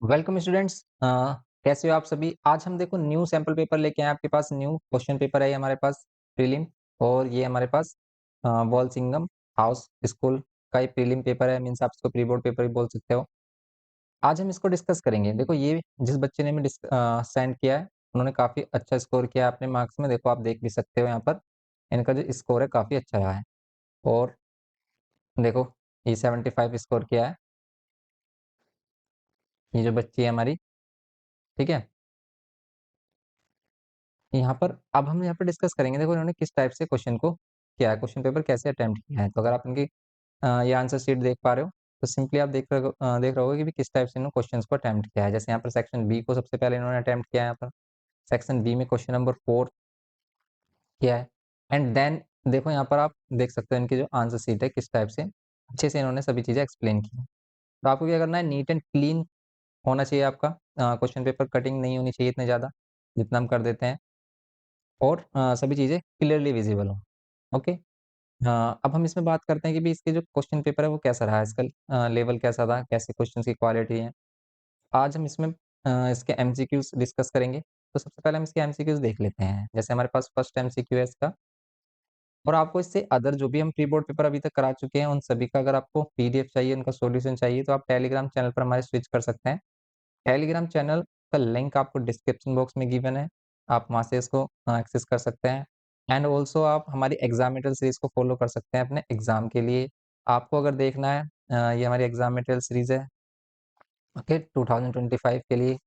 Welcome students. कैसे हो आप सभी। आज हम देखो न्यू सैंपल पेपर लेके आए आपके पास। न्यू क्वेश्चन पेपर है ये हमारे पास प्रीलिम। और ये हमारे पास वॉल सिंगम हाउस स्कूल का ये प्रीलिम पेपर है। मीन्स आप इसको प्री बोर्ड पेपर भी बोल सकते हो। आज हम इसको डिस्कस करेंगे। देखो ये जिस बच्चे ने हमें सेंड किया है उन्होंने काफी अच्छा स्कोर किया है अपने मार्क्स में। देखो आप देख भी सकते हो यहाँ पर इनका जो स्कोर है काफी अच्छा रहा है। और देखो ये 75 स्कोर किया है ये जो बच्ची है हमारी। ठीक है, यहाँ पर अब हम यहाँ पर डिस्कस करेंगे। देखो इन्होंने किस टाइप से क्वेश्चन को किया है, क्वेश्चन पेपर कैसे अटेम्प्ट किया है। तो अगर आप इनकी ये आंसर शीट देख पा रहे हो तो सिंपली आप देख रहे होगे कि भी किस टाइप से इन्होंने क्वेश्चंस को अटेम्प्ट किया है। जैसे यहाँ पर सेक्शन बी को सबसे पहले इन्होंने अटेम्प्ट किया है। यहाँ पर सेक्शन बी में क्वेश्चन नंबर 4 किया है। एंड देन देखो यहाँ पर आप देख सकते हो इनकी जो आंसर शीट है किस टाइप से अच्छे से इन्होंने सभी चीजें एक्सप्लेन की है। तो आपको क्या करना है, नीट एंड क्लीन होना चाहिए आपका क्वेश्चन पेपर। कटिंग नहीं होनी चाहिए इतने ज्यादा जितना हम कर देते हैं। और सभी चीजें क्लियरली विजिबल हो। ओके। हाँ, अब हम इसमें बात करते हैं कि भी इसके जो क्वेश्चन पेपर है वो कैसा रहा, इसका लेवल कैसा था, कैसे क्वेश्चन की क्वालिटी है। आज हम इसमें इसके एमसीक्यूज डिस्कस करेंगे। तो सबसे पहले हम इसके एमसीक्यूज देख लेते हैं। जैसे हमारे पास फर्स्ट एमसीक्यू है इसका। और आपको इससे अदर जो भी हम प्री बोर्ड पेपर अभी तक करा चुके हैं उन सभी का अगर आपको पीडीएफ चाहिए, उनका सॉल्यूशन चाहिए तो आप टेलीग्राम चैनल पर हमारे स्विच कर सकते हैं। टेलीग्राम चैनल का लिंक आपको डिस्क्रिप्शन बॉक्स में गिवन है। आप वहाँ से इसको एक्सेस कर सकते हैं। एंड ऑल्सो आप हमारी एग्जाम मटेरियल सीरीज को फॉलो कर सकते हैं अपने एग्जाम के लिए। आपको अगर देखना है ये हमारी एग्जाम मटेरियल सीरीज है ओके 2025 के लिए।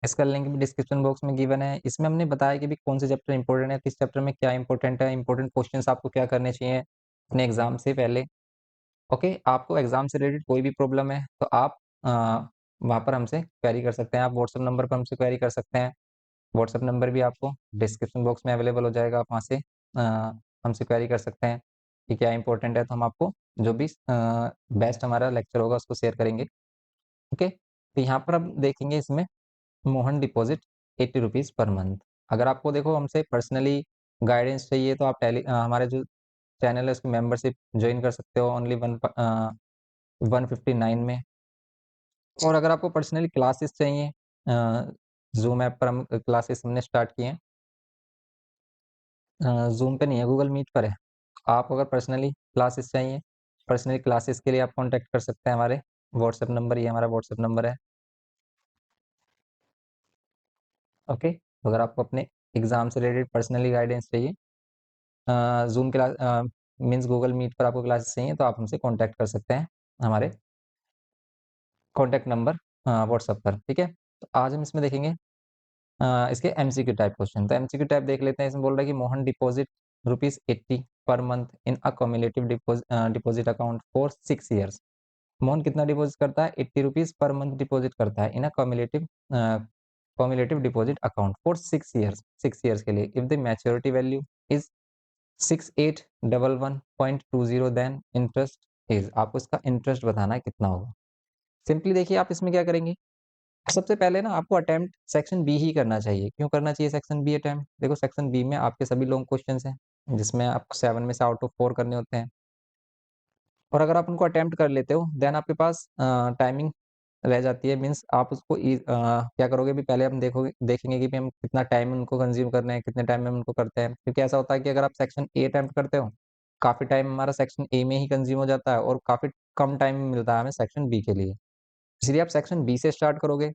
इसका लिंक भी डिस्क्रिप्शन बॉक्स में गिवन है। इसमें हमने बताया कि भी कौन से चैप्टर इंपॉर्टेंट है, किस चैप्टर में क्या इंपॉर्टेंट है, इंपॉर्टेंट क्वेश्चंस आपको क्या करने चाहिए अपने एग्जाम से पहले। ओके, आपको एग्जाम से रिलेटेड कोई भी प्रॉब्लम है तो आप वहाँ पर हमसे क्वेरी कर सकते हैं। आप व्हाट्सएप नंबर पर हमसे क्वेरी कर सकते हैं। व्हाट्सएप नंबर भी आपको डिस्क्रिप्शन बॉक्स में अवेलेबल हो जाएगा। आप वहाँ से हमसे क्वेरी कर सकते हैं कि क्या इंपॉर्टेंट है, तो हम आपको जो भी बेस्ट हमारा लेक्चर होगा उसको शेयर करेंगे। ओके, तो यहाँ पर हम देखेंगे इसमें Mohan deposit 80 rupees per month. अगर आपको देखो हमसे पर्सनली गाइडेंस चाहिए तो आप हमारे जो चैनल है उसकी मेंबरशिप ज्वाइन कर सकते हो ओनली 159 में। और अगर आपको पर्सनली क्लासेस चाहिए, जूम ऐप पर हम क्लासेस हमने स्टार्ट किए हैं। जूम पे नहीं है, गूगल मीट पर है। आप अगर पर्सनली क्लासेस चाहिए, पर्सनली क्लासेस के लिए आप कांटेक्ट कर सकते हैं हमारे व्हाट्सएप नंबर, ये हमारा व्हाट्सएप नंबर है। ओके, तो अगर आपको अपने एग्जाम से रिलेटेड पर्सनली गाइडेंस चाहिए, zoom class means Google Meet पर आपको क्लासेस चाहिए तो आप हमसे कांटेक्ट कर सकते हैं हमारे कांटेक्ट नंबर व्हाट्सएप पर। ठीक है, तो आज हम इसमें देखेंगे इसके एमसीक्यू टाइप क्वेश्चन। तो एमसीक्यू टाइप देख लेते हैं। इसमें बोल रहा है कि Mohan deposit ₹80 per month in a cumulative deposit account for 6 years. Mohan कितना डिपॉजिट करता है, 80 रुपीज पर मंथ डिपॉजिट करता है in a cumulative deposit account for 6 years, 6 years के लिए। If the maturity value is 6811.20 then interest is. आपको इसका interest बताना है कितना होगा। सिंपली देखिए आप इसमें क्या करेंगे, सबसे पहले ना आपको अटेम्प्ट सेक्शन बी ही करना चाहिए। क्यों करना चाहिए सेक्शन बी अटेम्प्ट, देखो सेक्शन बी में आपके सभी लॉन्ग क्वेश्चंस हैं जिसमें आपको 7 में से आउट ऑफ 4 करने होते हैं। और अगर आप उनको अटेम्प्ट कर लेते हो देन आपके पास टाइमिंग रह जाती है। मीन्स आप उसको क्या करोगे भी, पहले हम देखेंगे कि भी हम कितना टाइम उनको कंज्यूम करना है, कितने टाइम में हम उनको करते हैं। क्योंकि ऐसा होता है कि अगर आप सेक्शन ए अटेम्प्ट करते हो काफी टाइम हमारा सेक्शन ए में ही कंज्यूम हो जाता है और काफी कम टाइम मिलता है हमें सेक्शन बी के लिए। इसलिए आप सेक्शन बी से स्टार्ट करोगे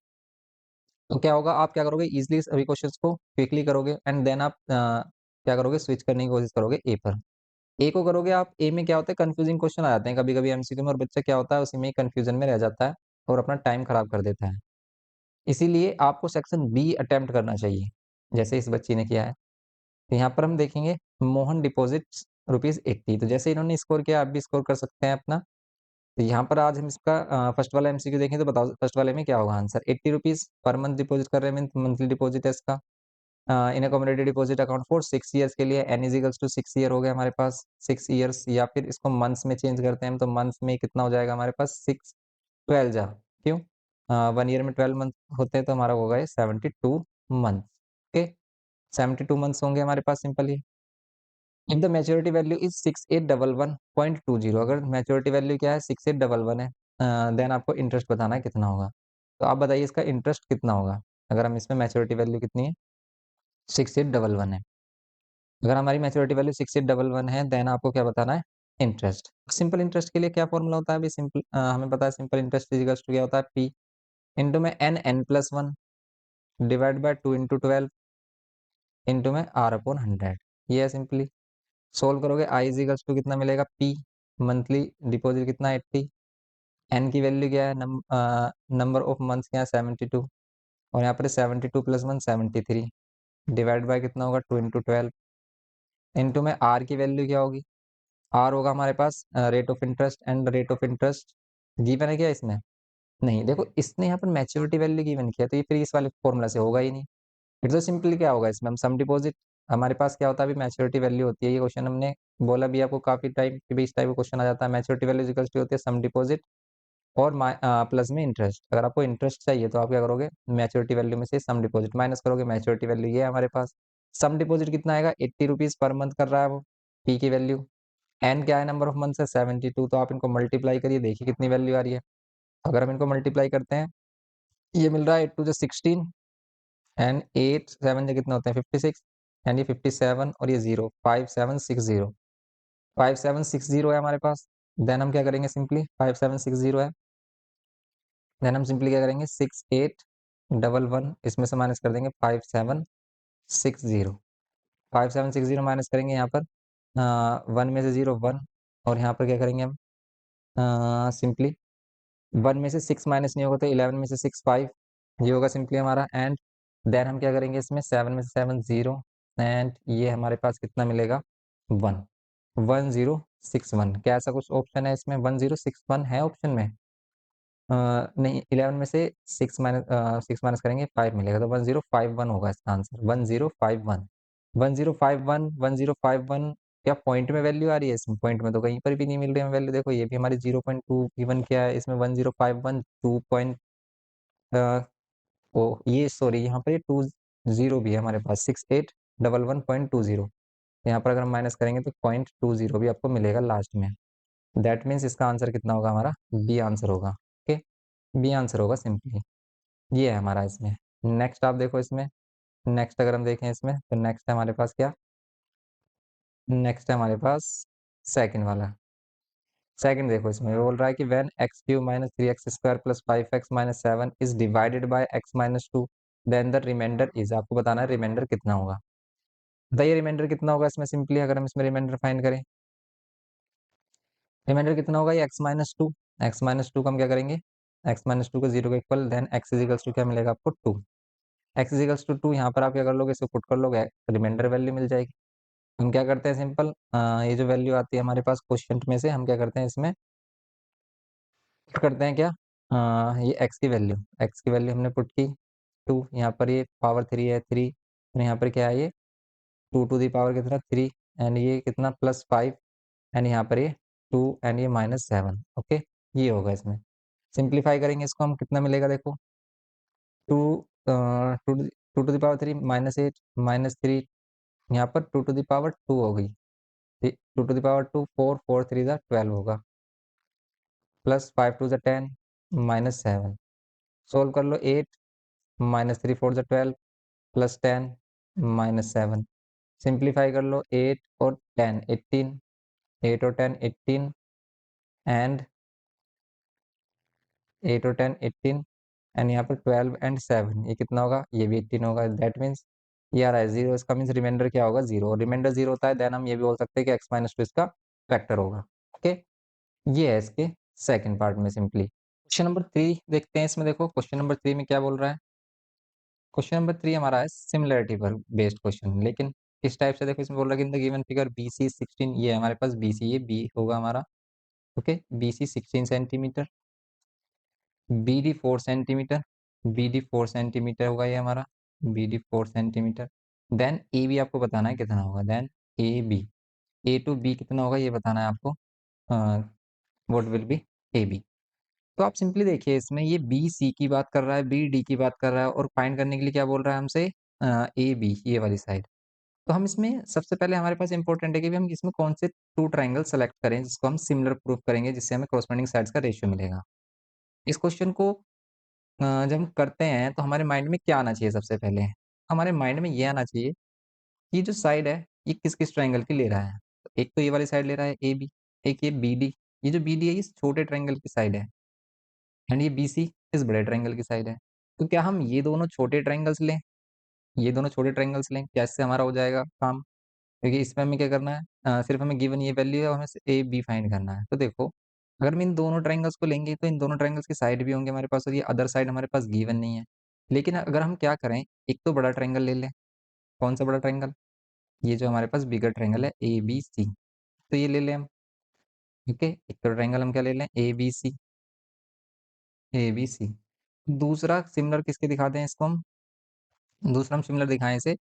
तो क्या होगा, आप क्या करोगे इजीली सभी क्वेश्चंस को क्विकली करोगे एंड देन आप क्या करोगे, स्विच करने की कोशिश करोगे ए पर। ए को करोगे आप, ए में क्या होता है कंफ्यूजिंग क्वेश्चन आ जाते हैं कभी कभी एमसीक्यू में और बच्चा क्या होता है उसी में कंफ्यूजन में रह जाता है और अपना टाइम खराब कर देता है। इसीलिए आपको सेक्शन बी अटेम्प्ट करना चाहिए जैसे इस बच्ची ने किया है। तो यहाँ पर हम देखेंगे मोहन डिपॉजिट ₹80। तो जैसे इन्होंने स्कोर किया आप भी स्कोर कर सकते हैं अपना। तो यहाँ पर आज हम इसका फर्स्ट वाला एमसीक्यू देखें तो बताओ फर्स्ट वाले में क्या होगा answer. 80 rupees per month deposit कर रहे हैं, मंथली डिपॉजिट है इसका in accommodated deposit account for 6 years के लिए। N is equals to 6 year हो गया हमारे पास 6 ईयर्स, या फिर इसको मंथ्स में चेंज करते हैं हम तो मंथ्स में कितना हो जाएगा हमारे पास 6 12 जा क्यों 1 ईयर में 12 मंथ होते हैं तो हमारा होगा ये 72 मंथ। ओके, 72 मंथ्स होंगे हमारे पास simply. If the maturity value is 6811.20, अगर मैच्योरिटी वैल्यू क्या है 6811 है देन आपको इंटरेस्ट बताना है कितना होगा। तो आप बताइए इसका इंटरेस्ट कितना होगा? अगर हम इसमें मैच्योरिटी वैल्यू कितनी है? 6811 है। अगर हमारी मैच्योरिटी वैल्यू 6811 है, देन आपको क्या बताना है? इंटरेस्ट। सिंपल इंटरेस्ट के लिए क्या फॉर्मूला होता है? अभी सिंपल हमें पता है simple interest is equals to क्या होता है? पी इंटू में n+1 divide by 2 into 12 into में r अपॉन 100। ये है सिंपली। सोल्व करोगे i इज इक्वल्स टू कितना मिलेगा? p मंथली डिपॉजिट कितना 80, n की वैल्यू क्या है? नंबर ऑफ मंथ्स क्या है? 72 और यहाँ पर 72 प्लस 1 73 डिवाइड बाय कितना होगा? 2 इंटू 12 इंटू में r की वैल्यू क्या होगी? r होगा हमारे पास rate of interest, and rate of interest given है क्या इसमें? नहीं, देखो इसने यहाँ पर मैच्योरिटी वैल्यू गिवन किया तो ये फिर इस वाले फॉर्मूला से होगा ही नहीं। फिर तो सिंपली क्या होगा इसमें? हम सम डिपॉजिट, हमारे पास क्या होता है? अभी मैच्योरिटी वैल्यू होती है। ये क्वेश्चन हमने बोला भी आपको काफी टाइम कि भाई इस टाइप का क्वेश्चन आ जाता है। मैच्योरिटी वैल्यू इक्वल्स टू होती है सम डिपॉजिट और प्लस में इंटरेस्ट। अगर आपको इंटरेस्ट चाहिए तो आप क्या करोगे? मैच्योरिटी वैल्यू में से सम डिपॉजिट माइनस करोगे। मैच्योरिटी वैल्यू ये है हमारे पास। सम डिपॉजिट कितना आएगा? 80 रुपीज पर मंथ कर रहा है वो, पी की वैल्यू। एन क्या है? नंबर ऑफ मंथ है 72, तो आप इनको मल्टीप्लाई करिए, देखिए कितनी वैल्यू आ रही है। अगर हम इनको मल्टीप्लाई करते हैं, ये मिल रहा है 8 टू 16 एंड 8 7 से कितना होते हैं? 56 एंड ये 57 और ये 0 5760 5760 है हमारे पास। देन हम क्या करेंगे? सिंपली 5760 है, देन हम सिंपली क्या करेंगे? 6811 इसमें से माइनस कर देंगे 5760। 5760 माइनस करेंगे यहाँ पर 1 में से 0 1 और यहाँ पर क्या करेंगे हम? सिंपली 1 में से 6 माइनस नहीं होगा तो 11 में से 6 5, ये होगा सिंपली हमारा। एंड देन हम क्या करेंगे? इसमें 7 में से 7 0 एंड ये हमारे पास कितना मिलेगा? 1 1061। क्या ऐसा कुछ ऑप्शन है इसमें? 1061 है ऑप्शन में? नहीं, 11 में से 6 माइनस करेंगे 5 मिलेगा तो 1051 होगा इसका आंसर। 1051 1051 1051। क्या पॉइंट में वैल्यू आ रही है इसमें? पॉइंट में तो कहीं पर भी नहीं मिल रही है वैल्यू। देखो ये भी हमारी 0.2 गिवन किया है इसमें 1051 2 पॉइंट ओ ये सॉरी यहाँ पर ये 20 भी है हमारे पास 6811.20। यहाँ पर अगर हम माइनस करेंगे तो 0.20 भी आपको मिलेगा लास्ट में। दैट मीन्स इसका आंसर कितना होगा हमारा? बी आंसर होगा। ओके, बी आंसर होगा सिंपली। ये है हमारा इसमें। नेक्स्ट आप देखो इसमें, नेक्स्ट अगर हम देखें इसमें तो नेक्स्ट है हमारे पास क्या? नेक्स्ट है हमारे पास सेकंड वाला। सेकंड देखो इसमें बोल रहा है कि when x cube minus 3x² plus 5x minus 7 is divided by x minus 2 then the reminder is. आपको बताना है रिमाइंडर कितना होगा। बताइए रिमाइंडर कितना होगा इसमें? सिंपली अगर हम इसमें रिमाइंडर फाइंड करें, रिमाइंडर कितना होगा? ये x minus two. X minus two को हम क्या करेंगे? x माइनस टू को 0 के equal, then x is equals to क्या मिलेगा आपको? 2। x इज इक्वल्स टू 2 यहाँ पर आप क्या कर लोगे? इसको पुट कर लोगे, रिमाइंडर वैल्यू मिल जाएगी। हम क्या करते हैं? सिंपल ये जो वैल्यू आती है हमारे पास क्वोशिएंट में से, हम क्या करते हैं इसमें पुट करते हैं क्या? ये x की वैल्यू हमने पुट की 2। यहाँ पर ये पावर 3 है 3 और यहाँ पर क्या है? ये 2 टू दी पावर कितना? 3 एंड ये कितना? प्लस 5 एंड यहाँ पर ये 2 एंड ये माइनस 7। ओके, ये होगा इसमें। सिंप्लीफाई करेंगे इसको हम, कितना मिलेगा? देखो 2 to two to the power 3 -8 -3, यहाँ पर 2 टू द पावर 2 हो गई। 2 टू द पावर 2 4 4 3 12 होगा, प्लस 5 टू 10 -7। सोल्व कर लो 8 -3 4 12 प्लस 10 -7। सिंप्लीफाई कर लो 8 और 10 18, 8 और 10 18 एंड 8 और 10 18 एंड यहाँ पर 12 एंड 7, ये कितना होगा? ये भी 18 होगा। दैट मीन्स ये आ रहा है 0, इसका मीन्स रिमाइंडर क्या होगा? 0। रिमाइंडर 0 होता है देन हम ये भी बोल सकते हैं कि x माइनस टू इसका फैक्टर होगा। ओके, ये है इसके सेकंड पार्ट में सिंपली। क्वेश्चन नंबर 3 देखते हैं इसमें। देखो क्वेश्चन नंबर 3 में क्या बोल रहा है? क्वेश्चन नंबर 3 हमारा है सिमिलरिटी पर बेस्ड क्वेश्चन, लेकिन किस टाइप से? देखो इसमें बोल रहा है कि in the given figure BC 16, ये हमारे पास BC, ये B होगा हमारा। Okay, BC 16 centimetre, BD 4 centimetre, BD 4 centimetre होगा ये हमारा, BD 4 सेंटीमीटर। देन AB आपको बताना है कितना होगा। Then AB, A to B कितना होगा ये बताना है आपको। What will be AB। तो आप सिंपली देखिए इसमें ये BC की बात कर रहा है, BD की बात कर रहा है और फाइंड करने के लिए क्या बोल रहा है हमसे? AB, ये वाली साइड। तो हम इसमें सबसे पहले हमारे पास इंपॉर्टेंट है कि हम इसमें कौन से 2 ट्रायंगल सेलेक्ट करें जिसको हम सिमिलर प्रूफ करेंगे, जिससे हमें कॉरेस्पॉन्डिंग साइड्स का रेशियो मिलेगा। इस क्वेश्चन को जब हम करते हैं तो हमारे माइंड में क्या आना चाहिए सबसे पहले? हमारे माइंड में ये आना चाहिए कि जो साइड है, ये किस-किस ट्रायंगल की ले रहा है। तो एक तो ये वाली साइड ले रहा है एबी, एक ये बीडी। ये जो बीडी है, ये इस छोटे ट्रायंगल की साइड है एंड ये बीसी इस बड़े ट्रायंगल की साइड है। तो क्या हम ये दोनों छोटे ट्रायंगल्स लें? ये दोनों छोटे ट्रायंगल्स लें, क्या इससे हमारा हो जाएगा काम? क्योंकि इसमें हमें क्या करना है, सिर्फ़ हमें गिवन ये वैल्यू है और हमें ए, बी फाइंड करना है। तो देखो, अगर हम इन दोनों ट्रायंगल्स को लेंगे तो इन दोनों ट्रायंगल्स की साइड भी होंगे हमारे पास और ये अदर साइड हमारे पास गिवन नहीं है। लेकिन अगर हम क्या करें, एक तो बड़ा ट्रायंगल ले लें। कौन-सा बड़ा ट्रायंगल? ये जो हमारे पास बिगर ट्रायंगल है एबीसी, तो ये ले लें हम, ठीक है? एक तो ट्रायंगल हम क्या ले लें एबीसी, एबीसी। दूसरा सिमिलर किसके दिखाते हैं इसको हम? दूसरा हम सिमिलर दिखाएँ इसे,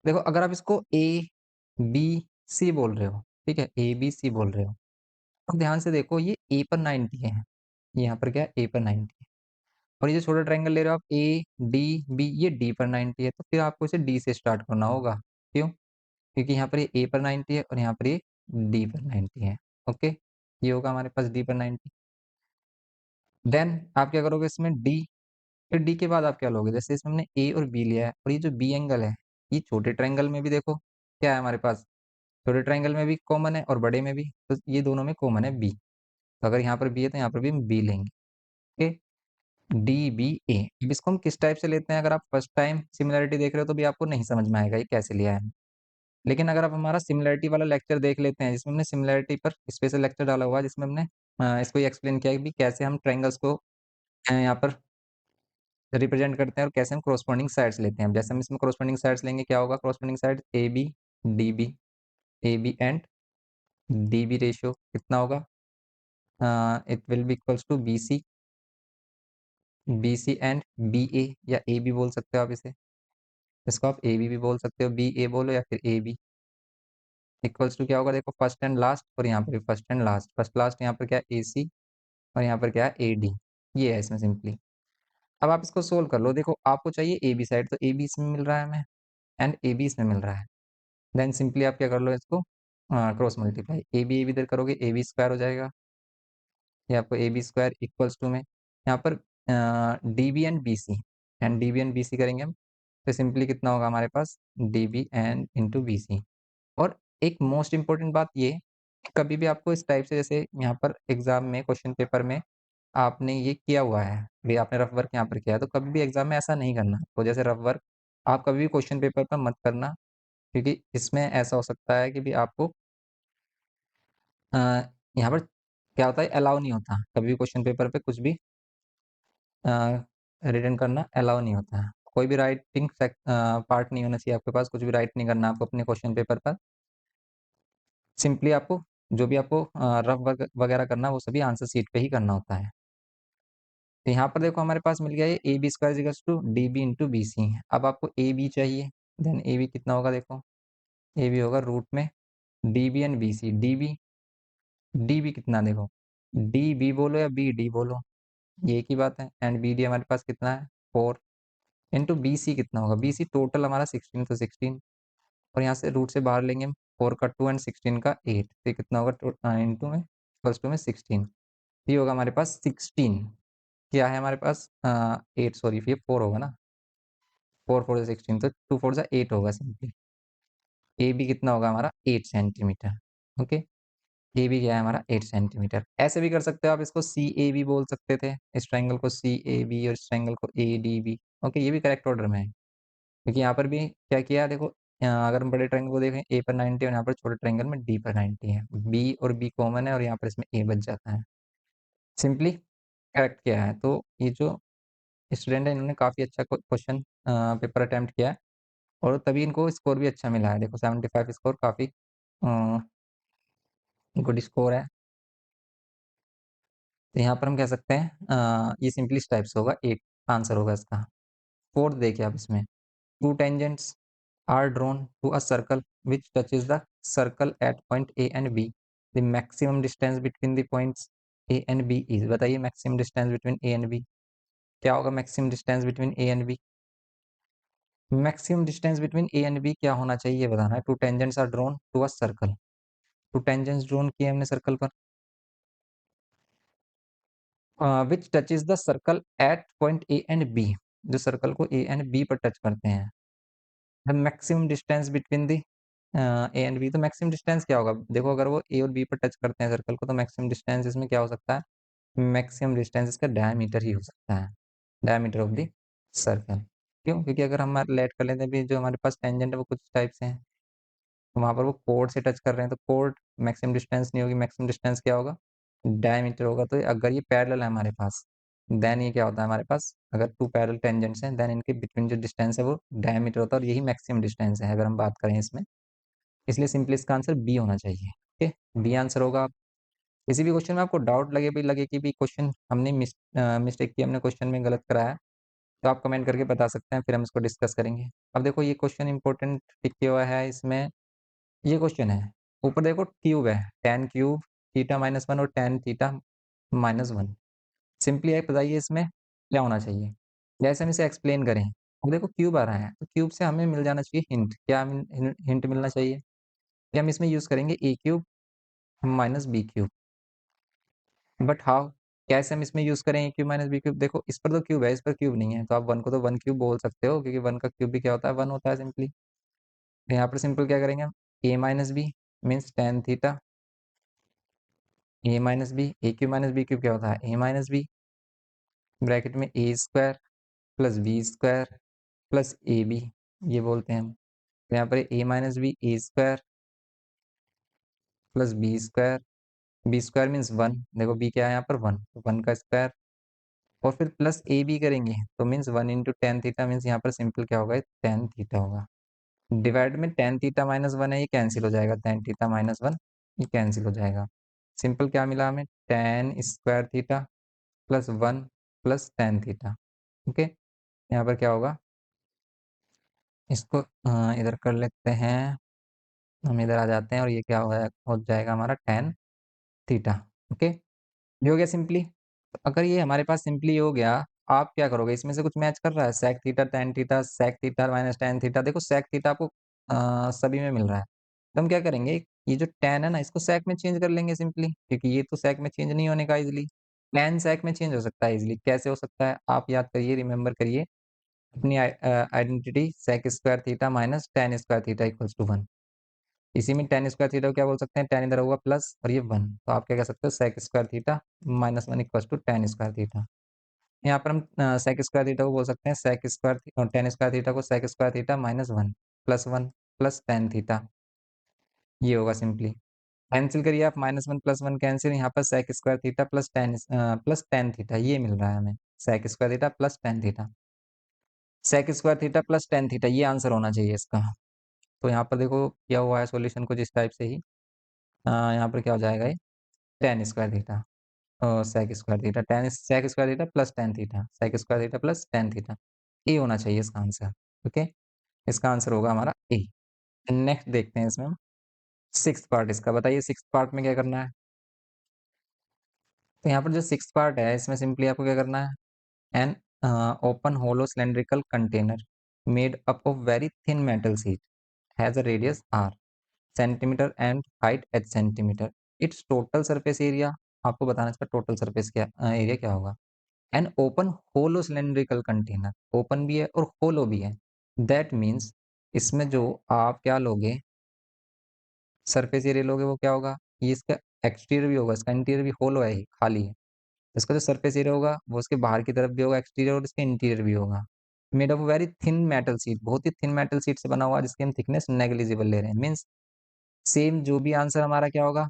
देखो अगर आप इसको ए, बी, सी बोल रहे हो, ठीक है? एबीसी बोल रहे हो, अब ध्यान से देखो ये ए पर 90 है, यहाँ पर क्या है ए पर 90 है और ये जो छोटा ट्रायंगल ले रहे हो आप ए, डी, बी ये डी पर 90 है, तो फिर आपको इसे डी से स्टार्ट करना होगा। क्यों? क्योंकि यहाँ पर ये ए पर 90 है और यहाँ पर ये डी पर 90 है। ओके? ये होगा हमारे पास डी पर 90। देन आप क्या करोगे इसमें डी, फिर डी के बाद आप क्या लोगे? जैसे इसमें हमने ए और बी लिया है और ये जो बी एंगल है, ये छोटे ट्रायंगल में भी देखो क्या है हमारे पास? छोटे ट्रायंगल में भी कॉमन है और बड़े में भी, तो ये दोनों में कॉमन है बी। तो अगर यहाँ पर बी है तो यहाँ पर भी हम बी लेंगे। ओके? डी, बी, ए। अब इसको हम किस टाइप से लेते हैं? अगर आप फर्स्ट टाइम सिमिलैरिटी देख रहे हो तो भी आपको नहीं समझ में आएगा ये कैसे लिया है। लेकिन अगर आप हमारा सिमिलैरिटी वाला लेक्चर देख लेते हैं जिसमें हमने सिमिलैरिटी पर स्पेशल लेक्चर डाला हुआ है जिसमें हमने इसको ये एक्सप्लेन किया है कि कैसे हम ट्रायंगल्स को यहाँ पर रिप्रेजेंट करते हैं और कैसे हम कॉरस्पॉन्डिंग साइड्स लेते हैं। अब जैसे हम इसमें कॉरस्पॉन्डिंग साइड्स लेंगे क्या होगा corresponding side AB, DB, AB and DB ratio कितना होगा? It will be equals to BC and BA या AB बोल सकते हो आप इसे। इसको आप AB भी बोल सकते हो, BA बोलो या फिर AB इक्वल्स टू क्या होगा देखो फर्स्ट एंड लास्ट और यहाँ पर भी first and last. First last यहाँ पर क्या है AC और यहाँ पर क्या है AD। ये है इसमें सिंपली। अब आप इसको सोल्व कर लो। देखो आपको चाहिए AB साइड तो AB इसमें मिल रहा है हमें एंड AB इसमें मिल रहा है। देन सिंपली आप क्या कर लो इसको क्रॉस मल्टीप्लाई AB AB इधर करोगे AB स्क्वायर हो जाएगा। ये आपको AB स्क्वायर इक्वल्स टू में यहाँ पर DB and BC and DB and BC करेंगे हम तो सिंपली कितना होगा हमारे पास DB एंड इंटू BC। और एक मोस्ट इम्पोर्टेंट बात ये कि कभी भी आपको इस टाइप से जैसे यहाँ पर एग्जाम में क्वेश्चन पेपर में आपने ये किया हुआ है, भी आपने रफ वर्क यहाँ पर किया है, तो कभी भी एग्जाम में ऐसा नहीं करना। तो जैसे रफ वर्क आप कभी भी क्वेश्चन पेपर पर मत करना क्योंकि इसमें ऐसा हो सकता है कि भी आपको अ, यहाँ पर क्या होता है अलाउ नहीं होता। कभी भी क्वेश्चन पेपर पे कुछ भी अ, रिटन करना अलाउ नहीं होता है। कोई भी राइटिंग पार्ट नहीं होना चाहिए आपके पास, कुछ भी राइट नहीं करना आपको अपने क्वेश्चन पेपर पर। सिंपली आपको जो भी आपको रफ वर्क वगैरह करना है वो सभी आंसर शीट पे ही करना होता है। तो यहाँ पर देखो हमारे पास मिल गया ये A B square equals to D B into B C. अब आपको ए बी चाहिए, देन ए बी कितना होगा देखो, ए बी होगा रूट में D B and B C. D B कितना देखो, डी बी बोलो या बी डी बोलो ये एक ही बात है एंड बी डी हमारे पास कितना है 4 इंटू बी सी कितना होगा, बी सी टोटल हमारा 16 तो 16 और यहाँ से रूट से बाहर लेंगे हम 4 का 2 एंड 16 का 8 तो ये कितना होगा इंटू में प्लस टू में 16। ये होगा हमारे पास 16। क्या है हमारे पास 8 सॉरी ये 4 होगा ना, 4 4 जा 16 तो 2 4 जा 8 होगा सिंपली। ए बी कितना होगा हमारा 8 सेंटीमीटर। ओके, ए बी क्या है हमारा 8 सेंटीमीटर। ऐसे भी कर सकते हो आप इसको सी ए बी बोल सकते थे, इस ट्रायंगल को सी ए बी और इस ट्रायंगल को ए डी बी। ओके, ये भी करेक्ट ऑर्डर में है क्योंकि यहाँ पर भी क्या किया है देखो, अगर हम बड़े ट्रायंगल को देखें ए पर 90 और यहाँ पर छोटे ट्रायंगल में डी पर 90 है, बी और बी कॉमन है और यहाँ पर इसमें ए बच जाता है। सिंपली करेक्ट किया है। तो ये जो स्टूडेंट है इन्होंने काफ़ी अच्छा क्वेश्चन पेपर अटेम्प्ट किया है और तभी इनको स्कोर भी अच्छा मिला है। देखो 75 स्कोर काफ़ी गुड स्कोर है। तो यहाँ पर हम कह सकते हैं ये सिंपली इस टाइप से होगा, 8 आंसर होगा इसका। फोर्थ देखिए आप इसमें, two tangents are drawn to a circle which touches the circle at point A and B. The maximum distance between the points A and B is, बताइए maximum distance between A and B क्या होगा? Maximum distance between A and B, maximum distance between A and B क्या होना चाहिए ये बताना है। Two tangents are drawn to a circle, two tangents drawn किए हमने सर्कल पर, which touches the circle at point A and B, जो सर्कल को ए एंड बी पर टच करते हैं। The maximum distance between the A and B, तो maximum distance क्या होगा? देखो अगर वो ए और बी पर टच करते हैं सर्कल को, तो मैक्सिमम डिस्टेंस इसमें क्या हो सकता है? मैक्सिमम डिस्टेंस इसका डायमीटर ही हो सकता है, डायमीटर ऑफ द सर्कल। क्यों? क्योंकि अगर हम रिलेट कर लेते हैं भी, जो हमारे पास टेंजेंट है वो कुछ टाइप से है, तो वहाँ पर वो कोड से टच कर रहे हैं, तो कोड मैक्सिमम डिस्टेंस नहीं होगी, मैक्सिमम डिस्टेंस क्या होगा? डायमीटर होगा। तो अगर ये पैरेलल है हमारे पास, देन ये क्या होता है हमारे पास? अगर टू पैरेलल टेंजेंट्स हैं, देन इनके बिटवीन जो डिस्टेंस है वो डायमीटर होता है, और यही मैक्सिमम डिस्टेंस है अगर हम बात करें इसमें। इसलिए सिंपली इसका आंसर बी होना चाहिए। ओके, बी आंसर होगा। किसी भी क्वेश्चन में आपको डाउट लगे कि भी क्वेश्चन हमने मिस्टेक की, हमने क्वेश्चन में गलत कराया, तो आप कमेंट करके बता सकते हैं, फिर हम इसको डिस्कस करेंगे। अब देखो ये क्वेश्चन इंपॉर्टेंट टिक किया हुआ है इसमें, ये क्वेश्चन है, ऊपर देखो क्यूब है, tan cube theta minus one और tan theta minus one. Simply आप बताइए इसमें क्या होना चाहिए? जैसे हम इसे एक्सप्लेन करें, अब देखो क्यूब आ रहा है, तो क्यूब से हमें मिल जाना चाहिए हिंट। क्या हिंट मिलना चाहिए कि हम इसमें यूज करेंगे A cube minus B cube. But how? कैसे हम इसमें यूज करें A cube minus B cube? देखो इस पर तो क्यूब है, इस पर क्यूब नहीं है, तो आप वन को तो वन क्यूब बोल सकते हो, क्योंकि वन का क्यूब भी क्या होता है? वन होता है सिंपली। यहाँ पर सिंपल क्या करेंगे हम? A minus B means tan theta, A minus B, A cube minus B cube क्या होता है? ए माइनस बी, ब्रैकेट में A square plus B square plus A B, ये बोलते हैं हम। तो यहाँ पर A minus B, A square plus B square means one, देखो बी क्या है यहाँ पर? वन, तो वन का स्क्वायर, और फिर प्लस ए बी करेंगे, तो means one into tan theta, means यहाँ पर सिंपल क्या होगा? टेन थीटा होगा। डिवाइड में टेन थीटा माइनस वन है, ये कैंसिल हो जाएगा, टेन थीटा माइनस वन ये कैंसिल हो जाएगा। सिंपल क्या मिला हमें? Ten square theta plus one plus tan theta. Okay, यहाँ पर क्या होगा? इसको इधर कर लेते हैं, हम इधर आ जाते हैं, और ये क्या हो जाएगा हमारा? Tan theta. ओके, ये हो गया सिंपली। तो अगर ये हमारे पास सिंपली हो गया, आप क्या करोगे? इसमें से कुछ मैच कर रहा है? Sec theta tan theta, sec theta minus tan theta, देखो सेक थीटा आपको सभी में मिल रहा है, तो हम क्या करेंगे? ये जो टेन है ना, इसको सेक में चेंज कर लेंगे सिंपली, क्योंकि ये तो सेक में चेंज नहीं होने का इजिली। टेन सेक में चेंज हो सकता है इजिली, कैसे हो सकता है? आप याद करिए, रिमेंबर करिए अपनी identity, sec square theta minus tan square theta equals to one. इसी में टेन स्क्वायर थीटा को क्या बोल सकते हैं? टेन इधर होगा प्लस, और ये वन, तो आप क्या कह सकते हो? Sec square theta minus one equals to tan square theta. यहाँ पर हम सेक स्क्वायर थीटा को बोल सकते हैं sec square, tan square theta को sec square theta minus one plus tan theta, ये होगा सिंपली। कैंसिल करिए आप, minus one plus one cancel, यहाँ पर sec square theta plus tan theta ये मिल रहा है हमें, sec square theta plus tan theta, sec square theta plus tan theta, ये आंसर होना चाहिए इसका। तो यहाँ पर देखो किया हुआ है सॉल्यूशन कुछ इस टाइप से ही। यहाँ पर क्या हो जाएगा? ये tan square theta sec square theta, tan sec square theta plus tan theta, sec square theta plus tan theta, A होना चाहिए इसका आंसर। ओके, इसका आंसर होगा हमारा ए। नेक्स्ट देखते हैं इसमें हम सिक्स्थ पार्ट इसका, बताइए सिक्स्थ पार्ट में क्या करना है? तो यहाँ पर जो सिक्स्थ पार्ट है, इसमें सिंपली आपको क्या करना है? An open hollow cylindrical container made up of very thin metal sheet has a radius r centimetre and height h centimetre. It's total surface area, आपको बताना इसका टोटल सरफेस क्या एरिया क्या होगा? An open hollow cylindrical container, open भी है और होलो भी है, दैट मीन्स इसमें जो आप क्या लोगे? सरफेस एरिया लोगे, वो क्या होगा? ये इसका एक्सटीरियर भी होगा, इसका इंटीरियर भी होलो है, ही खाली है। इसका जो सरफेस एरिया होगा वो उसके बाहर की तरफ भी होगा एक्सटीरियर, और इसके इंटीरियर भी होगा। Made of very thin metal sheet, बहुत ही थिन मेटल शीट से बना हुआ है, जिसकी हम थिकनेस नेग्लिजिबल ले रहे हैं। मीन्स सेम जो भी आंसर हमारा क्या होगा?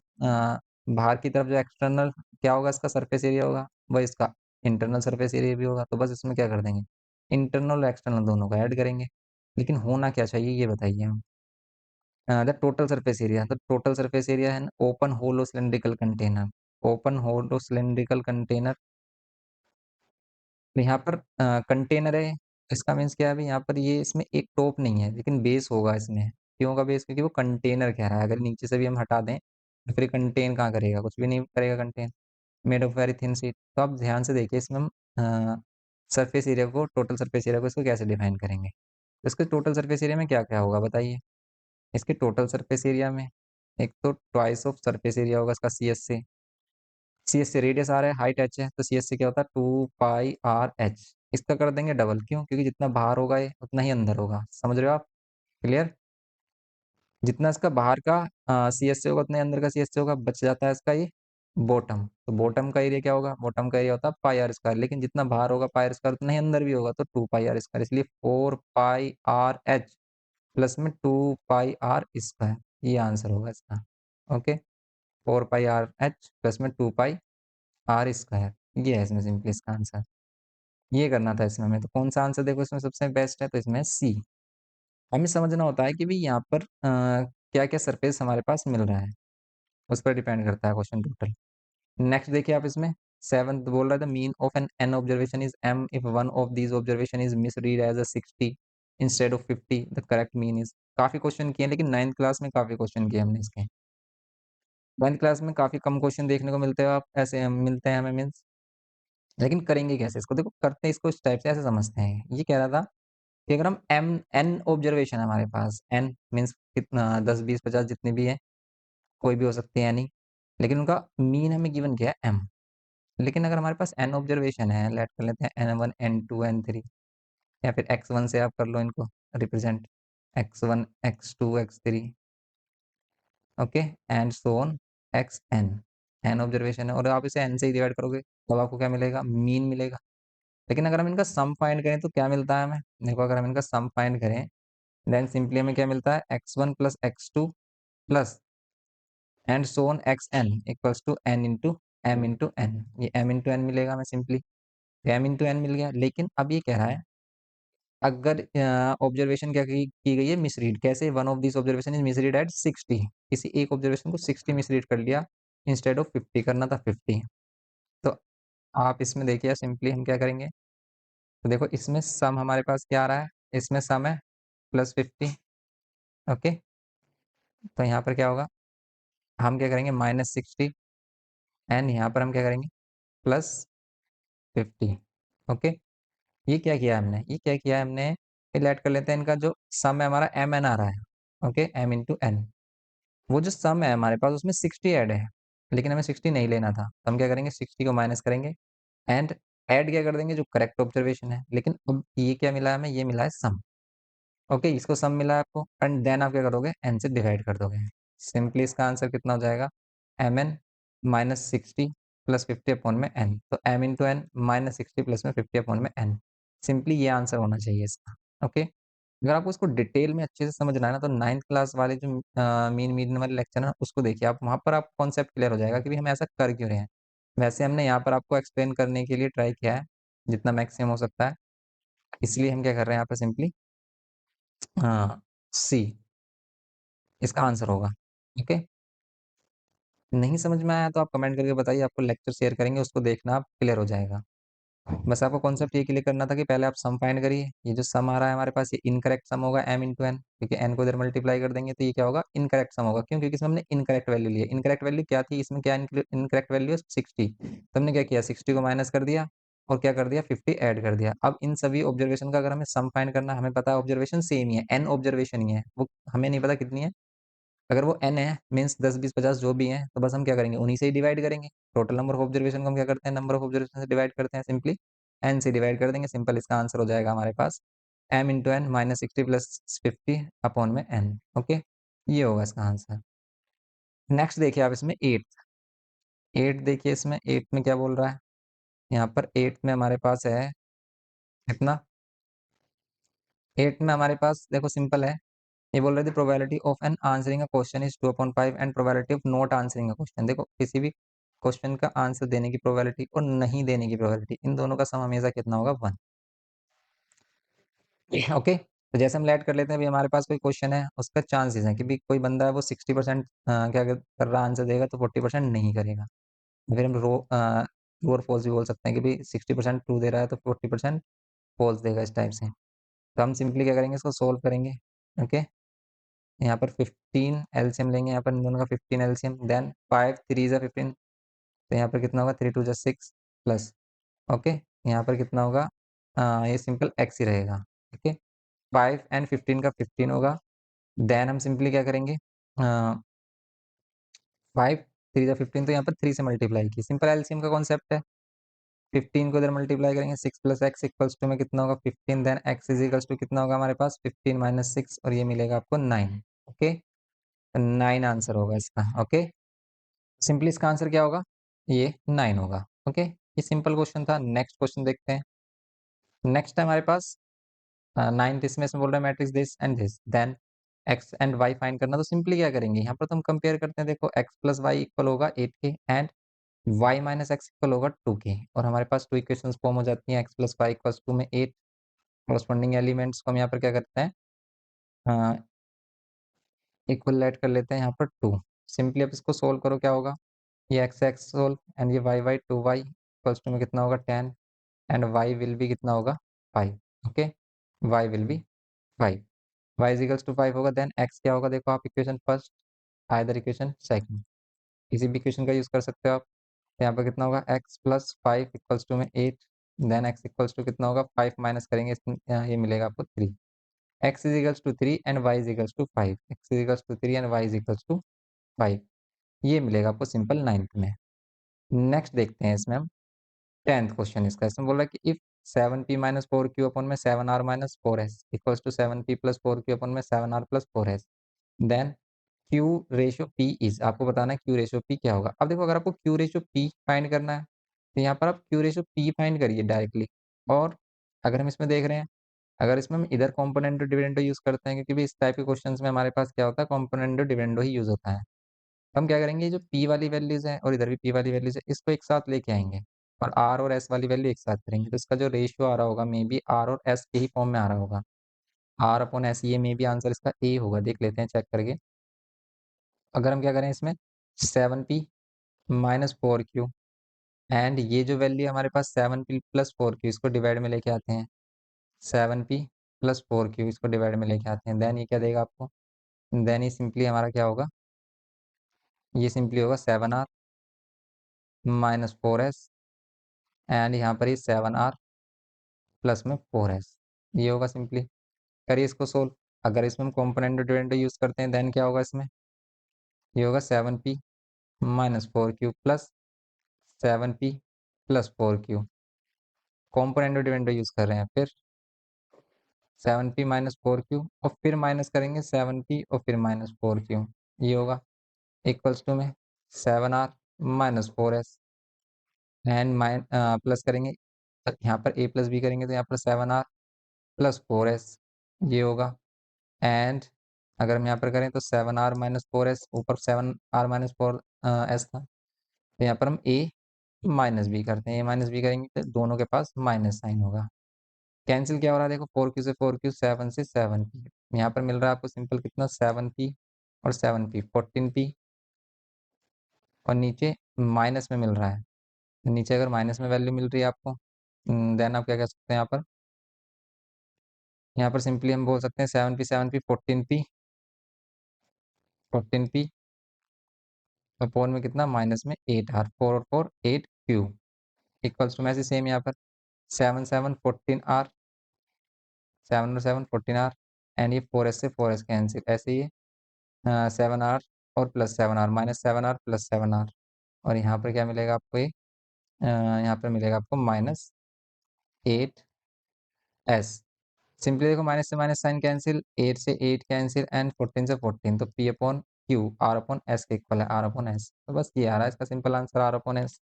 बाहर की तरफ जो एक्सटर्नल क्या होगा इसका सरफेस एरिया होगा, वह इसका इंटरनल सरफेस एरिया भी होगा। तो बस इसमें क्या कर देंगे? इंटरनल और एक्सटर्नल दोनों को ऐड करेंगे। लेकिन होना क्या चाहिए ये बताइए हम? द टोटल सरफेस एरिया, तो टोटल सरफेस एरिया है open hollow cylindrical container, open hollow cylindrical container. तो यहाँ पर कंटेनर है, इसका मीन्स क्या है? अभी यहाँ पर ये इसमें एक टॉप नहीं है, लेकिन बेस होगा इसमें। क्यों होगा बेस? क्योंकि वो कंटेनर कह रहा है, अगर नीचे से भी हम हटा दें तो फिर कंटेन कहाँ करेगा? कुछ भी नहीं करेगा contain. Made of very thin sheet, तो आप ध्यान से देखिए इसमें हम सरफेस एरिया को, टोटल सरफेस एरिया को इसको कैसे डिफाइन करेंगे? तो इसके टोटल सरफेस एरिया में क्या क्या होगा बताइए? इसके टोटल सरफेस एरिया में एक तो ट्वाइस ऑफ सरफेस एरिया होगा इसका सी एस से, सी एस से रेडियस आ रहा है, हाइट एच है, तो सी एस से क्या होता है 2 पाई आर एच। इसका कर देंगे डबल, क्यों? क्योंकि जितना बाहर होगा ये उतना ही अंदर होगा। समझ रहे हो आप? क्लियर? जितना इसका बाहर का सी एस से होगा उतना ही अंदर का सी एस से होगा, बच जाता है इसका ये बॉटम। तो बॉटम का एरिया क्या होगा? बॉटम का एरिया होता है पाई आर स्क्वायर, लेकिन जितना बाहर होगा पाई आर स्क्वायर उतना ही अंदर भी होगा, तो 2 पाई आर स्क्वायर, इसलिए 4 पाई आर एच प्लस में 2 पाई आर स्क्वायर, ये आंसर होगा इसका। ओके, 4 पाई आर एच प्लस में 2 पाई आर स्क्वायर, ये है इसमें सिंपली इसका आंसर। ये करना था इसमें हमें, तो कौन सा आंसर देखो इसमें सबसे बेस्ट है? तो इसमें सी। हमें समझना होता है कि भाई यहाँ पर क्या क्या सरफेस हमारे पास मिल रहा है, उस पर डिपेंड करता है क्वेश्चन टोटल। नेक्स्ट देखिए आप इसमें, सेवंथ बोल रहा था mean of an n observation is m if one of these observation is misread as a 60 instead of 50, the correct mean is. काफी क्वेश्चन किए, लेकिन 9th क्लास में काफी क्वेश्चन किए हमने इसके। 9th क्लास में काफी कम क्वेश्चन देखने को मिलते हैं, आप ऐसे मिलते हैं हमें मीन्स। लेकिन करेंगे कैसे इसको? देखो करते हैं इसको इस टाइप से, ऐसे समझते हैं। ये कह रहा था कि अगर हम एम एन ऑब्जर्वेशन है हमारे पास, एन मीन्स कितना, 10 20 50 जितने भी है, कोई भी हो सकती है एनी, लेकिन उनका मीन हमें गिवन किया है एम। लेकिन अगर हमारे पास एन ऑब्जर्वेशन है, लेट कर लेते हैं n one n two n three, या फिर एक्स वन से आप कर लो इनको represent, x one x two x three, okay, and so on x n. N observation है और आप इसे एन से ही डिवाइड करोगे, तब आपको क्या मिलेगा? मीन मिलेगा। लेकिन अगर हम इनका सम फाइंड करें तो क्या मिलता है हमें? देखो अगर हम इनका सम फाइंड करें, देन सिंपली हमें क्या मिलता है? X one plus x two plus and so on x n equals to n into m into n. ये एम इंटू एन मिलेगा हमें सिंपली, एम इंटू एन मिल गया। लेकिन अब ये कह रहा है अगर ऑब्जर्वेशन क्या की गई है? मिसरीड। कैसे? One of this observation is misread at 60, किसी एक ऑब्जर्वेशन को 60 मिसरीड कर लिया, इंस्टेड ऑफ 50 करना था 50। तो आप इसमें देखिए सिंपली हम क्या करेंगे, तो देखो इसमें सम हमारे पास क्या आ रहा है? इसमें सम है +50, ओके। तो यहाँ पर क्या होगा? हम क्या करेंगे? -60, एंड यहाँ पर हम क्या करेंगे? +50, ओके। ये क्या किया हमने? ये क्या किया हमने? फिर ऐड कर लेते हैं इनका जो सम है हमारा एम एन आ रहा है, ओके, एम इंटू एन। वो जो सम है हमारे पास उसमें 60 ऐड है, लेकिन हमें 60 नहीं लेना था, तो हम क्या करेंगे? 60 को माइनस करेंगे एंड ऐड क्या कर देंगे? जो करेक्ट ऑब्जर्वेशन है। लेकिन अब ये क्या मिला है हमें? ये मिला है सम, ओके। इसको सम मिला है आपको, एंड देन आप क्या करोगे? एन से डिवाइड कर दोगे। सिंपली इसका आंसर कितना हो जाएगा? एम एन -60 प्लस 50 अपॉन में एन, तो एम इंटू एन -60 प्लस में 50 अपॉन में एन। सिंपली ये आंसर होना चाहिए इसका, ओके। अगर आपको इसको डिटेल में अच्छे से समझना है ना, तो 9th क्लास वाले जो मीन मीडियन वाले लेक्चर है ना, उसको देखिए आप, वहाँ पर आपको कॉन्सेप्ट क्लियर हो जाएगा कि भाई हम ऐसा कर क्यों रहे हैं। वैसे हमने यहाँ पर आपको एक्सप्लेन करने के लिए ट्राई किया है जितना मैक्सिमम हो सकता है, इसलिए हम क्या कर रहे हैं यहाँ पर सिंपली हाँ, सी इसका आंसर होगा, ओके। नहीं समझ में आया तो आप कमेंट करके बताइए, आपको लेक्चर शेयर करेंगे, उसको देखना, आप क्लियर हो जाएगा। बस आपको कॉन्सेप्ट ये क्लियर करना था कि पहले आप सम फाइंड करिए। ये जो सम आ रहा है हमारे पास, ये इनकरेक्ट सम होगा m इंटू एन, क्योंकि n को इधर मल्टीप्लाई कर देंगे तो ये क्या होगा? इनकरेक्ट सम होगा। क्यों? क्योंकि इसमें हमने इनकरेक्ट वैल्यू ली है। इनकरेक्ट वैल्यू क्या थी? इसमें क्या इनकरेक्ट वैल्यू है? 60। तो हमने क्या किया? 60 को माइनस कर दिया और क्या कर दिया? 50 ऐड कर दिया। अब इन सभी ऑब्जर्वेशन का अगर हमें सम फाइंड करना है, हमें पता है ऑब्जर्वेशन सेम ही है, n ऑब्जर्वेशन ही है, वो हमें नहीं पता कितनी है। अगर वो n है मीन्स 10 20 50 जो भी हैं, तो बस हम क्या करेंगे? उन्हीं से ही डिवाइड करेंगे। टोटल नंबर ऑफ ऑब्जर्वेशन को हम क्या करते हैं? नंबर ऑफ ऑब्जर्वेशन से डिवाइड करते हैं, सिंपली n से डिवाइड कर देंगे। सिंपल इसका आंसर हो जाएगा हमारे पास m into n -60 plus 50 upon में n, ओके। ये होगा इसका आंसर। नेक्स्ट देखिए आप इसमें 8th। 8 देखिए, इसमें 8 में क्या बोल रहा है? यहाँ पर 8 में हमारे पास है कितना? 8 में हमारे पास देखो सिंपल है। ये बोल रहे थे probability of an answering a question is 2/5 and probability of not answering a question. देखो किसी भी क्वेश्चन का आंसर देने की प्रोबेबिलिटी और नहीं देने की प्रोबेबिलिटी, इन दोनों का सम हमेशा कितना होगा? 1, ओके। तो जैसे हम लेट कर लेते हैं, अभी हमारे पास कोई क्वेश्चन है, उसका चांसेस है कि भी कोई बंदा है वो 60% क्या कर रहा आंसर देगा, तो 40% नहीं करेगा। फिर हम ट्रू और फॉल्स भी बोल सकते हैं कि भी 60% ट्रू दे रहा है तो 40% फॉल्स देगा, इस टाइप से। तो हम सिंपली क्या करेंगे? इसको सोल्व करेंगे, ओके। यहाँ पर 15 एलसीएम लेंगे, यहाँ पर इन दोनों का 15 एलसीएम, देन 5 3 जा 15, तो यहाँ पर कितना होगा? 3 2 जा 6 प्लस, ओके। यहाँ पर कितना होगा? ये सिंपल एक्स ही रहेगा, ओके। 5 एंड 15 का 15 होगा। देन हम सिंपली क्या करेंगे? 5 3 जा 15, तो यहाँ पर 3 से मल्टीप्लाई की। सिंपल एलसीएम का कॉन्सेप्ट है। 15 को इधर मल्टीप्लाई करेंगे, 6 प्लस एक्स इक्वल्स टू में कितना होगा 15, then x is equals to कितना होगा हमारे पास 15 माइनस 6, और ये मिलेगा आपको 9। ओके, 9 आंसर होगा इसका। ओके, सिंपली इसका आंसर क्या होगा, ये 9 होगा। ओके, ये सिंपल क्वेश्चन था। नेक्स्ट क्वेश्चन देखते हैं। नेक्स्ट है हमारे पास 9th, इसमें से बोल रहे हैं matrix this and this, then x and y find करना। तो सिंपली क्या करेंगे, यहाँ पर तो हम कंपेयर करते हैं। देखो एक्स प्लस वाई इक्वल होगा 8 के, and y minus x equal होगा 2 के, और हमारे पास 2 इक्वेशंस फॉर्म हो जाती हैं। एक्स प्लस वाई इक्वल्स 2 में 8, कॉरस्पॉन्डिंग एलिमेंट्स को हम यहाँ पर क्या करते हैं, इक्वल ऐड कर लेते हैं यहाँ पर 2। सिंपली अब इसको सोल्व करो, क्या होगा, ये एक्स एक्स सोल्व, एंड ये y y 2y equals to में कितना होगा 10, एंड y विल भी कितना होगा 5। Okay, y will be 5, y is equals to 5 होगा, देन x क्या होगा, देखो आप equation first, either equation second, किसी भी इक्वेशन का यूज कर सकते हो आप। तो यहाँ पर कितना होगा x प्लस 5 इक्वल्स टू में 8, देन x इक्वल्स टू कितना होगा 5 माइनस करेंगे ये मिलेगा आपको 3। x is equals to 3 and y is equals to 5, x is equals to 3 and y is equals to 5, ये मिलेगा आपको सिंपल 9th में। नेक्स्ट देखते हैं इसमें हम 10th क्वेश्चन इसका। इसमें बोल रहा है कि if 7p minus 4q upon में 7r minus 4s equals to 7p plus 4q upon में 7r plus 4s, then Q ratio P is, आपको बताना है Q रेशियो P क्या होगा। अब देखो, अगर आपको Q रेशियो P फाइंड करना है, तो यहाँ पर आप Q रेशियो P फाइंड करिए डायरेक्टली। और अगर हम इसमें देख रहे हैं, अगर इसमें हम इधर कॉम्पोनेंटो डिविडेंडो यूज करते हैं, क्योंकि भी इस टाइप के क्वेश्चंस में हमारे पास क्या होता है, कॉम्पोनेंटो डिविडेंडो ही यूज होता है। हम क्या करेंगे, जो P वाली वैल्यूज है और इधर भी P वाली वैल्यूज है, इसको एक साथ लेके आएंगे, और R और S वाली वैल्यू एक साथ करेंगे। तो इसका जो रेशियो आ रहा होगा, मे बी R और S के ही फॉर्म में आ रहा होगा, R अपॉन S, ये मे बी आंसर इसका A होगा। देख लेते हैं चेक करके। अगर हम क्या करें इसमें, 7p माइनस 4q, एंड ये जो वैल्यू हमारे पास 7p प्लस 4q, इसको डिवाइड में लेके आते हैं, 7p प्लस 4q इसको डिवाइड में लेके आते हैं, देन ये क्या देगा आपको, देन ये सिंपली हमारा क्या होगा, ये सिंपली होगा 7r माइनस 4s, एंड यहाँ पर ये 7r प्लस में 4s, ये होगा सिंपली। करिए इसको सोल्व। अगर इसमें हम कॉम्पोनेंट डिविडेंड यूज करते हैं, देन क्या होगा इसमें, ये होगा 7p minus 4q plus 7p plus 4q, component dividend use कर रहे हैं। फिर 7p माइनस 4q, और फिर माइनस करेंगे 7p और फिर माइनस 4q, ये होगा इक्वल्स टू में 7r minus 4s, and plus करेंगे, यहाँ पर a प्लस बी करेंगे, तो यहाँ पर 7r प्लस 4s, ये होगा। एंड अगर हम यहाँ पर करें तो 7r माइनस 4s, ऊपर 7r माइनस 4s था, तो यहाँ पर हम a माइनस बी करते हैं, a माइनस बी करेंगे तो दोनों के पास माइनस साइन होगा। कैंसिल क्या हो रहा है, देखो 4q से 4q, 7 से 7p, यहाँ पर मिल रहा है आपको सिंपल कितना, 7p और 7p 14p, और नीचे माइनस में मिल रहा है। नीचे अगर माइनस में वैल्यू मिल रही है आपको, देन आप क्या कह सकते हैं, यहाँ पर सिंपली हम बोल सकते हैं 7p 14p 14p अपॉन में कितना, माइनस में 8r, 4 और 4 8q इक्वल्स टू में से सेम यहाँ पर 7 7 14r, 7 और 7 14r, एंड ये 4s से 4s कैंसिल, ऐसे ही 7r और plus 7r minus 7r plus 7r, और यहाँ पर क्या मिलेगा आपको, ये यहाँ पर मिलेगा आपको माइनस 8s। सिंपली देखो, माइनस से माइनस साइन कैंसिल, 8 से 8 कैंसिल, एंड 14 से 14, तो p upon q r upon s के इक्वल है, r अपॉन s, तो बस ये आ रहा है इसका simple answer, r upon s,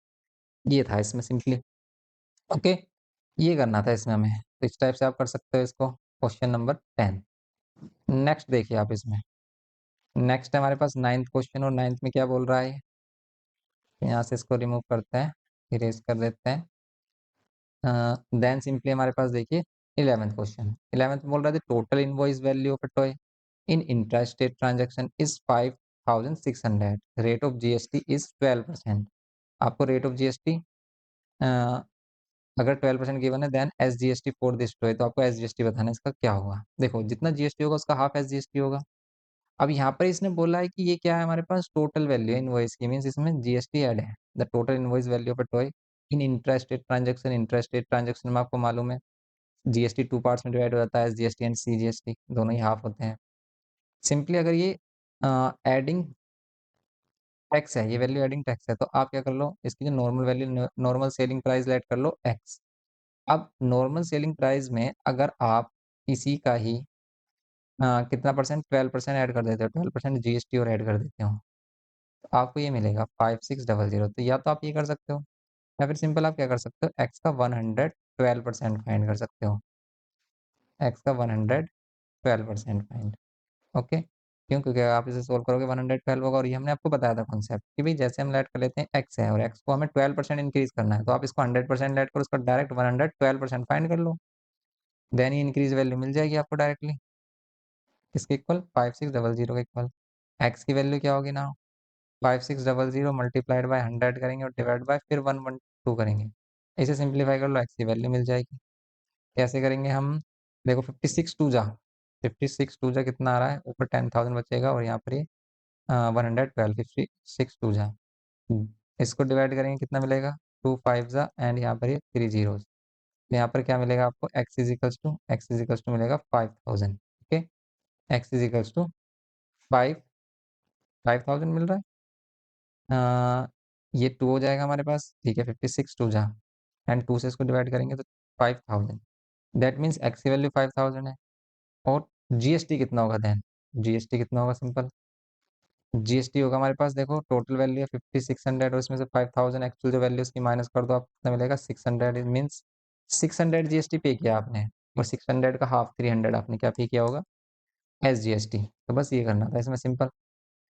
ये था इसमें सिंपली। ओके, ये करना था इसमें हमें, तो इस टाइप से आप कर सकते हो इसको। Question number 10। नेक्स्ट देखिए आप इसमें, नेक्स्ट है हमारे पास 9th क्वेश्चन, और 9th में क्या बोल रहा है, यहाँ से इसको रिमूव करते हैं, इरेज कर देते हैं। देन सिंपली हमारे पास देखिए 11th क्वेश्चन। 11th बोल रहा है total invoice value of a toy in intrastate transaction is 5600, rate of GST is 12%। आपको रेट ऑफ जीएसटी अगर 12% गिवन है, then S G S T for this toy, तो आपको एस जी एस टी बताना है इसका क्या होगा। देखो, जितना जीएसटी होगा उसका half S G S T होगा। अब यहाँ पर इसने बोला है कि ये क्या है, हमारे पास टोटल वैल्यू इनवॉइस की, मींस इसमें जीएसटी ऐड है। The total invoice value of a toy in intrastate transaction, intrastate transaction में आपको मालूम है जीएसटी 2 पार्ट्स में डिवाइड हो जाता है, एसजीएसटी एंड सीजीएसटी, दोनों ही हाफ होते हैं। सिंपली अगर ये एडिंग टैक्स है, ये वैल्यू एडिंग टैक्स है। तो आप क्या कर लो, इसकी जो normal value, normal selling price late कर लो एक्स। अब नॉर्मल सेलिंग प्राइस में अगर आप इसी का ही कितना परसेंट, 12% ऐड कर देते हो, 12% जीएसटी और ऐड कर देते हो, तो आपको ये मिलेगा 5600। तो या तो आप ये कर सकते हो, या फिर सिंपल आप क्या कर सकते हो, एक्स का 112% फाइंड कर सकते हो। एक्स का 112% फाइंड। ओके, क्यों? क्योंकि आप इसे सोल्व करोगे 112 होगा, और ये हमने आपको बताया था कॉन्सेप्ट कि भाई जैसे हम लेट कर लेते हैं एक्स है और एक्स को हमें 12% इंक्रीज करना है, तो आप इसको 100% लेट करो, उसका डायरेक्ट 112% फाइंड कर लो, देन ये इंक्रीज वैल्यू मिल जाएगी आपको डायरेक्टली। इसके इक्वल 5600 के इक्वल एक्स की वैल्यू क्या होगी ना, 5600 मल्टीप्लाइड बाय 100 करेंगे और डिवाइड बाय फिर 112 करेंगे। इसे सिंप्लीफाई कर लो, एक्स की वैल्यू मिल जाएगी। कैसे करेंगे हम, देखो 56 टू जा कितना आ रहा है, ऊपर 10,000 बचेगा और यहाँ पर ये 112, 56 टू जा, इसको डिवाइड करेंगे कितना मिलेगा, 2 5 एंड यहाँ पर ये 3 zeros। तो यहाँ पर क्या मिलेगा आपको, एक्स इज इक्वल्स टू मिलेगा 5000। Okay, x is equals to 5000 मिल रहा है। ये 2 हो जाएगा हमारे पास, ठीक है, 56 टू जा एंड 2 से इसको डिवाइड करेंगे तो 5000। दैट मीन्स एक्स की वैल्यू 5000 है। और जीएसटी कितना होगा देन, जीएसटी कितना होगा, सिंपल जीएसटी होगा हमारे पास, देखो टोटल वैल्यू है 5600 और इसमें से 5000 एक्चुअल जो वैल्यू उसकी माइनस कर दो, आप कितना मिलेगा 600। इट मीन्स 600 जीएसटी पे किया आपने, और 600 का हाफ 300 आपने क्या पे किया होगा एस जीएसटी। तो बस ये करना था इसमें, सिंपल।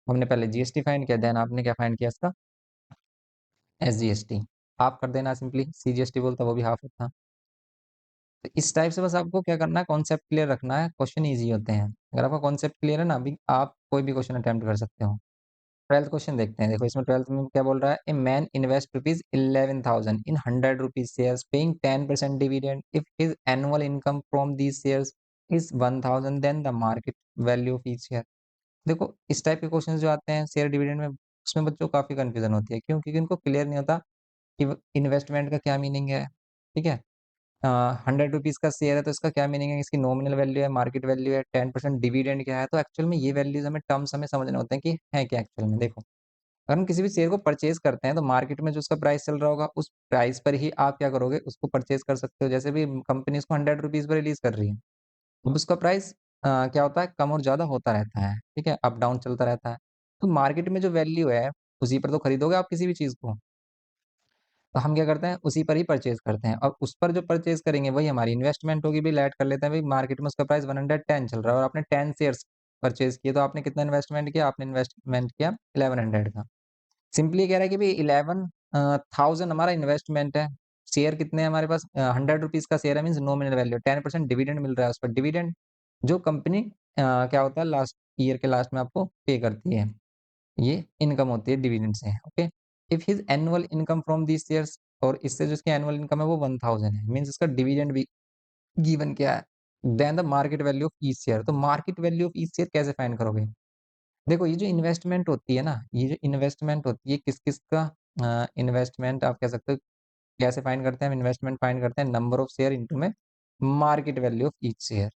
हमने पहले जीएसटी फाइंड किया, देन आपने क्या फाइंड किया इसका एस जीएसटी। आप कर देना सिंपली, सी जीएसटी बोलता वो भी हाफ होता। तो इस टाइप से बस आपको क्या करना है, कॉन्सेप्ट क्लियर रखना है, क्वेश्चन इजी होते हैं। अगर आपका कॉन्सेप्ट क्लियर है ना, अभी आप कोई भी क्वेश्चन अटेम्प्ट कर सकते हो। 12th क्वेश्चन देखते हैं, देखो इसमें 12th में क्या बोल रहा है, a man invest ₹11,000 in 100 rupees shares paying 10% dividend, if his annual income from these shares is 1000, then the market value of each share. देखो इस टाइप के क्वेश्चन जो आते हैं शेयर डिविडेंड में, उसमें बच्चों को काफी कंफ्यूजन होती है, क्यों? क्योंकि इनको क्लियर नहीं होता कि इन्वेस्टमेंट का क्या मीनिंग है। ठीक है, 100 रुपीज का शेयर है तो इसका क्या मीनिंग है, इसकी नॉमिनल वैल्यू है, मार्केट वैल्यू है, 10% डिविडेंड क्या है। तो एक्चुअल में ये वैल्यूज हमें, टर्म्स हमें समझने होते हैं कि है क्या एक्चुअल में। देखो अगर हम किसी भी शेयर को परचेज करते हैं तो मार्केट में जो उसका प्राइस चल रहा होगा उस प्राइस पर ही आप क्या करोगे, उसको परचेज कर सकते हो। जैसे भी कंपनी इसको 100 रुपीज पर रिलीज कर रही है, अब उसका प्राइस क्या होता है, कम और ज्यादा होता रहता है। ठीक है, अप डाउन चलता रहता है। तो मार्केट में जो वैल्यू है उसी पर तो खरीदोगे आप किसी भी चीज को। तो हम क्या करते हैं, उसी पर ही परचेज करते हैं, और उस पर जो परचेज करेंगे वही हमारी इन्वेस्टमेंट होगी। भी ऐड कर लेते हैं, भाई मार्केट में उसका प्राइस 110 चल रहा है और आपने 10 शेयर्स परचेज किए, तो आपने कितना इन्वेस्टमेंट किया, आपने इन्वेस्टमेंट किया 1100 का। सिंपली कह रहा है कि भाई 11,000 हमारा इन्वेस्टमेंट है। शेयर कितने हैं हमारे पास, 100 रुपीज का शेयर है, मीन नॉमिनल वैल्यू 10% डिविडेंड मिल रहा है उस पर। डिविडेंड जो कंपनी क्या होता है लास्ट ईयर के लास्ट में आपको पे करती है, ये इनकम होती है डिविडेंड से। Okay, if his annual income from this shares, और इससे जो इसकी एनुअल इनकम है वो 1000 है, मीन्स इसका डिविडेंड भी गिवन क्या है, then the market value of each share. तो market value of each share कैसे फाइंड करोगे, देखो ये जो इन्वेस्टमेंट होती है ना, ये जो इन्वेस्टमेंट होती है किस किस का, इन्वेस्टमेंट आप कह सकते हो कैसे फाइंड करते हैं हम, इन्वेस्टमेंट फाइंड करते हैं नंबर ऑफ शेयर इनटू में market value of each share.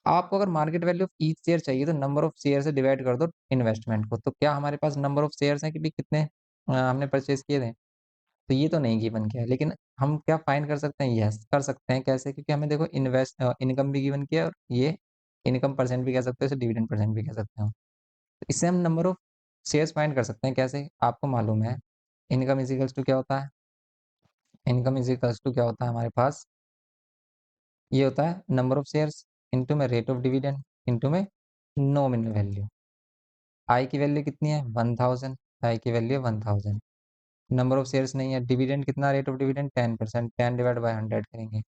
आपको अगर market value of each share चाहिए तो नंबर ऑफ शेयर से डिवाइड कर दो इन्वेस्टमेंट को। तो क्या हमारे पास नंबर ऑफ शेयर्स हैं कि भी कितने हमने परचेज किए थे, तो ये तो नहीं गिवन किया है, लेकिन हम क्या फाइंड कर सकते हैं, यस कर सकते हैं। कैसे, क्योंकि हमें देखो इन्वेस्ट इनकम भी गिवन किया है, और ये इनकम परसेंट भी कह सकते हो, इसे डिविडेंड परसेंट भी कह सकते हो। तो इससे हम नंबर ऑफ शेयर्स फाइंड कर सकते हैं। कैसे, आपको मालूम है इनकम इज इक्वल्स टू क्या होता है, इनकम इज इक्वल्स टू क्या होता है हमारे पास, ये होता है नंबर ऑफ शेयर्स इनटू में रेट ऑफ डिविडेंड इनटू में नॉमिनल वैल्यू। आई की वैल्यू कितनी है 1000, आई की वैल्यू 1000, नंबर ऑफ शेयर्स नहीं है, डिविडेंड कितना, rate of dividend 10%, 10 divide by 100 करेंगे,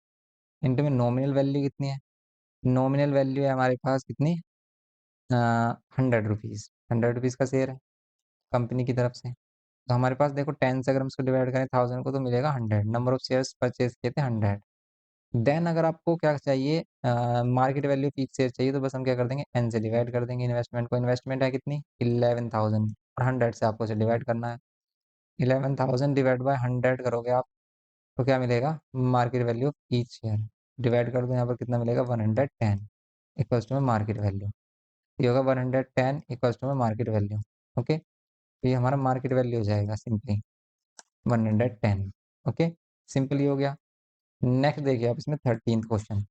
इनटू में नॉमिनल वैल्यू कितनी है, नॉमिनल वैल्यू है हमारे पास कितनी, 100 रुपीज़, 100 रुपीज़ का शेयर है कंपनी की तरफ से। तो हमारे पास देखो 10 से अगर हम इसको डिवाइड करें 1000 को तो मिलेगा 100, नंबर ऑफ शेयर्स परचेज किए थे 100। देन अगर आपको क्या चाहिए, मार्केट वैल्यू फिक्स शेयर चाहिए, तो बस हम क्या कर देंगे एन से डिवाइड कर देंगे इन्वेस्टमेंट को। इन्वेस्टमेंट है कितनी 11,000, और 100 से आपको इसे डिवाइड करना है। 11,000 डिवाइड बाय 100 करोगे आप तो क्या मिलेगा, market value of each share. Divide कर दो यहाँ पर कितना मिलेगा 110 इक्वल्स टू में मार्केट वैल्यू। ये होगा 110 इक्वल्स टू में मार्केट वैल्यू। ओके, तो ये हमारा मार्केट वैल्यू हो जाएगा सिंपली 110। ओके, सिंपली हो गया। नेक्स्ट देखिए आप इसमें 13th क्वेश्चन।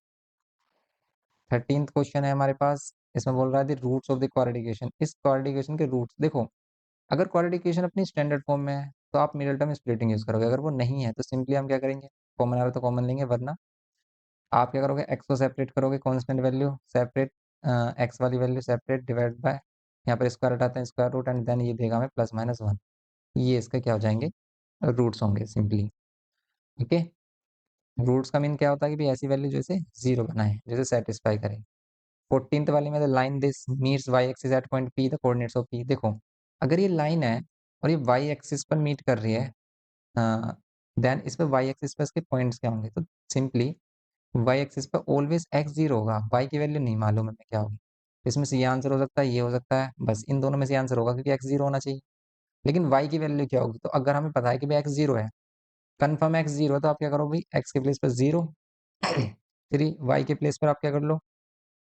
13th क्वेश्चन है हमारे पास, इसमें बोल रहा है the roots of the quadratic equation. इस क्वाड्रेटिक इक्वेशन के रूट्स देखो, अगर क्वाड्रेटिक इक्वेशन अपनी स्टैंडर्ड फॉर्म में है तो आप मिडिल टर्म स्प्लिटिंग यूज करोगे, अगर वो नहीं है तो सिंपली हम क्या करेंगे, कॉमन आ रहा तो कॉमन लेंगे, वरना आप क्या करोगे, एक्स को सेपरेट करोगे, कांस्टेंट वैल्यू सेपरेट, एक्स वाली वैल्यू सेपरेट, डिवाइड बाय, यहाँ पर स्क्वायर हटाते हैं स्क्वायर रूट, एंड देन ये देगा हमें +-1। ये इसका क्या हो जाएंगे, रूट्स होंगे सिंपली। ओके, रूट्स का मीन क्या होता है कि भाई ऐसी वैल्यू जैसे जीरो बनाए, जैसे सेटिस्फाई करे। 14th वाली में, the line this meets y axis at point P, the coordinates of P. देखो, अगर ये लाइन है और ये वाई एक्सिस पर मीट कर रही है, देन इस पर वाई एक्सिस पर इसके पॉइंट्स क्या होंगे, तो सिंपली वाई एक्सिस पर ऑलवेज एक्स जीरो होगा, वाई की वैल्यू नहीं मालूम है क्या होगी। इसमें से ये आंसर हो सकता है, ये हो सकता है, बस इन दोनों में से आंसर होगा क्योंकि एक्स जीरो होना चाहिए। लेकिन वाई की वैल्यू क्या होगी, तो अगर हमें पता है कि भाई एक्स जीरो है, कन्फर्म एक्स जीरो है, तो आप क्या करो भाई, एक्स के प्लेस पर जीरो, फिर वाई के प्लेस पर आप क्या कर लो,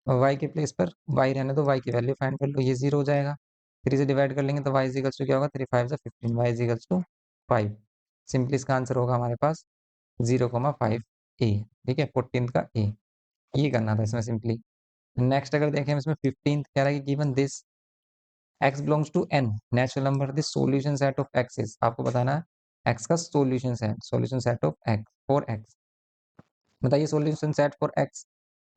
वाई के प्लेस पर वाई रहने दो, वाई की वैल्यू फाइंड कर लो, ये जीरो हो जाएगा। 3 से डिवाइड कर लेंगे तो वाई इजिकल्स टू क्या होगा, 3 5 15, वाई इजिकल्स टू 5। सिंपली इसका आंसर होगा हमारे पास 0,5 ए। ठीक है, 14 का ए, ये करना था इसमें सिंपली। नेक्स्ट अगर देखें इसमें 15 कह रहा है कि given this x belongs to n natural number, this solution set of x is, आपको बताना है x का solution set, solution set of x for x। बताइए solution set for x,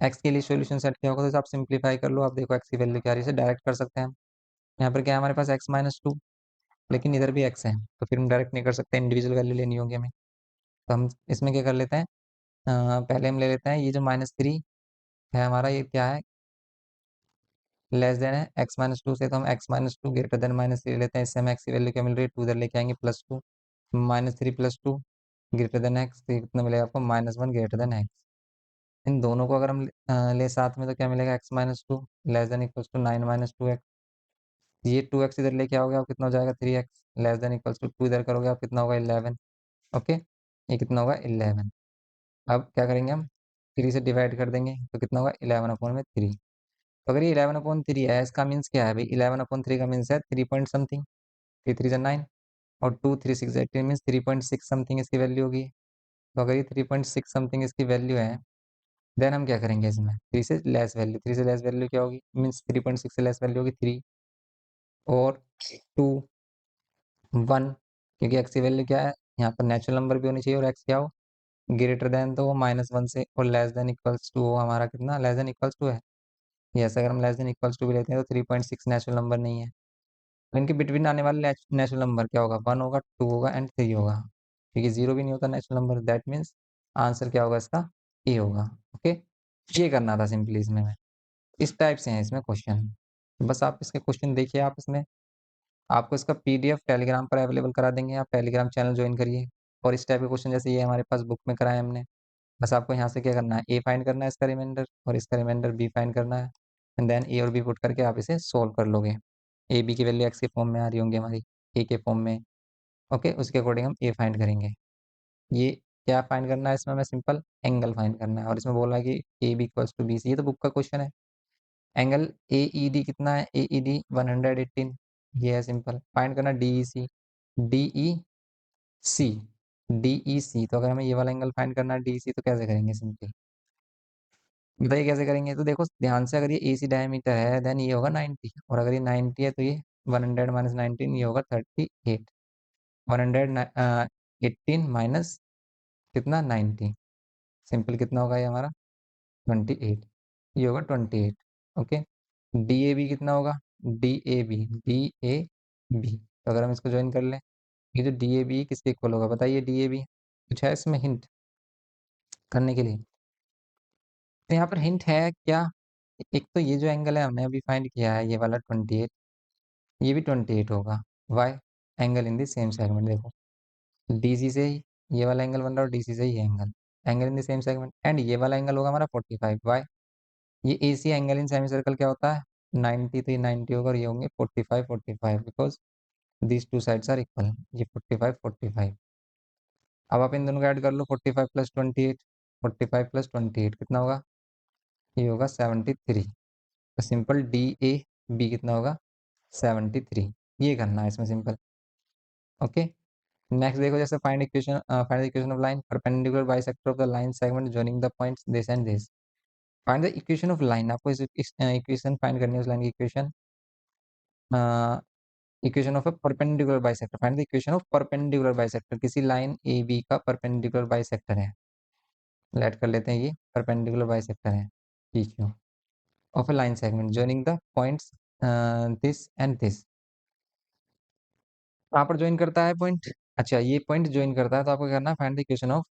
x के लिए सॉल्यूशन सेट क्या होगा, तो आप सिंपलीफाई कर लो, आप देखो x की वैल्यू क्या आ रही है, डायरेक्ट कर सकते हैं हम। यहाँ पर क्या है हमारे पास x-2, लेकिन इधर भी x है, तो फिर हम डायरेक्ट नहीं कर सकते, इंडिविजुअल वैल्यू लेनी होगी हमें। तो हम इसमें क्या कर लेते हैं, पहले हम ले लेते हैं ये जो -3 है हमारा, ये क्या है, लेस देन है x-2 से, तो हम x-2 ग्रेटर देन -3 लेते हैं, इससे हमें x की वैल्यू क्या मिल रही है, 2 इधर लेके आएंगे +2, -3 +2 ग्रेटर देन x, तो कितना मिलेगा आपको, -1 ग्रेटर देन x। इन दोनों को अगर हम ले साथ में तो क्या मिलेगा, x-2 less than equals to 9 - 2x। ये 2x इधर लेके आओगे आप, कितना हो जाएगा, 3x less than equals to 2 इधर करोगे आप, कितना होगा, 11। ओके, ये कितना होगा, 11। अब क्या करेंगे हम, 3 से डिवाइड कर देंगे तो कितना होगा, 11/3। तो अगर ये 11/3 है, इसका मीन्स क्या है भाई, 11/3 का मीन्स है 3 पॉइंट समथिंग, 3 3 9, और 2 3 6 18 मीन्स 3.6 समथिंग इसकी वैल्यू होगी। तो अगर ये 3.6 समथिंग इसकी वैल्यू है, देन हम क्या करेंगे इसमें, 3 से लेस वैल्यू, 3 से लेस वैल्यू क्या होगी, मीन्स 3.6 से लेस वैल्यू होगी 3 और 2 1, क्योंकि एक्स की वैल्यू क्या है, यहाँ पर नेचुरल नंबर भी होनी चाहिए और एक्स क्या हो, ग्रेटर देन, तो वो -1 से, और लेस देन इक्वल्स टू वो हमारा कितना, लेस देन इक्वल्स टू है। यस, अगर हम लेस देन इक्वल्स टू भी लेते हैं तो 3.6 नेचुरल नंबर नहीं है। तो इनके बिटवीन आने वाले नेचुरल नंबर क्या होगा, 1 होगा, 2 होगा एंड 3 होगा, क्योंकि जीरो भी नहीं होता natural number, that means answer क्या होगा इसका, ए होगा। ओके, ये करना था सिंपली इसमें में। इस टाइप से हैं इसमें क्वेश्चन, बस आप इसके क्वेश्चन देखिए, आप इसमें आपको इसका पीडीएफ टेलीग्राम पर अवेलेबल करा देंगे, आप टेलीग्राम चैनल ज्वाइन करिए, और इस टाइप के क्वेश्चन जैसे ये हमारे पास बुक में कराए हमने, बस आपको यहाँ से क्या करना है, ए फाइंड करना है इसका रिमाइंडर, और इसका रिमाइंडर बी फाइंड करना है, एंड देन ए और बी पुट करके आप इसे सोल्व कर लोगे। ए बी की वैल्यू एक्स के फॉर्म में आ रही होंगी हमारी, ए के फॉर्म में। ओके, उसके अकॉर्डिंग हम ए फाइंड करेंगे। ये क्या फाइंड करना है इसमें, हमें सिंपल एंगल फाइंड करना है, और इसमें बोला है कि A B equals to B C, ये तो बुक का क्वेश्चन है। एंगल ए ई डी कितना है, ए ई डी 118, ये है सिंपल। फाइंड करना डी ई सी, डी ई सी, डी ई सी, तो अगर हमें ये वाला एंगल फाइंड करना है डी सी, तो कैसे करेंगे सिंपली, बताइए कैसे करेंगे। तो देखो ध्यान से, अगर ये ए सी डायमीटर है देन ये होगा 90, और अगर ये 90 है तो ये 100 -19 ये होगा 38, 118 माइनस कितना, 90, सिंपल कितना होगा ये हमारा, 28, ये होगा 28। ओके, डी ए बी कितना होगा, D A B, D A B, तो अगर हम इसको ज्वाइन कर लें, ये जो डी ए बी किसके इक्वल होगा, बताइए डी ए बी, कुछ है इसमें हिंट करने के लिए, तो यहाँ पर हिंट है क्या, एक तो ये जो एंगल है हमने अभी फाइंड किया है ये वाला 28, ये भी 28 होगा, why, angle in the same segment, देखो डीसी से ही ये वाला एंगल बन रहा है और डीसी से ही ये angle, angle in the same segment, and ये वाला एंगल होगा हमारा 45, वाई, ये AC angle in semi circle क्या होता है, 90, तो ये 90 होगा और ये होंगे 45 45, because these two sides are equal, ये 45 45। अब आप इन दोनों को ऐड कर लो, 45 + 28, 45 + 28 कितना होगा, ये होगा 73। तो सिंपल डी ए बी कितना होगा, 73, ये करना है इसमें सिंपल। ओके। नेक्स्ट देखो, जैसे find the equation of line perpendicular bisector of the line segment joining the points this and this. Find the equation of line, आपको इस इक्वेशन फाइंड करनी है, उस लाइन की equation. Equation of a perpendicular bisector, find the equation of perpendicular bisector, किसी line A B का perpendicular bisector है। Let कर लेते हैं ये परपेंडिकुलर बाइसेक्टर है P Q of a line segment joining the points this and this. कहाँ पर ज्वाइन करता है पॉइंट? अच्छा, ये पॉइंट ज्वाइन करता है, तो आपको करना है find the equation of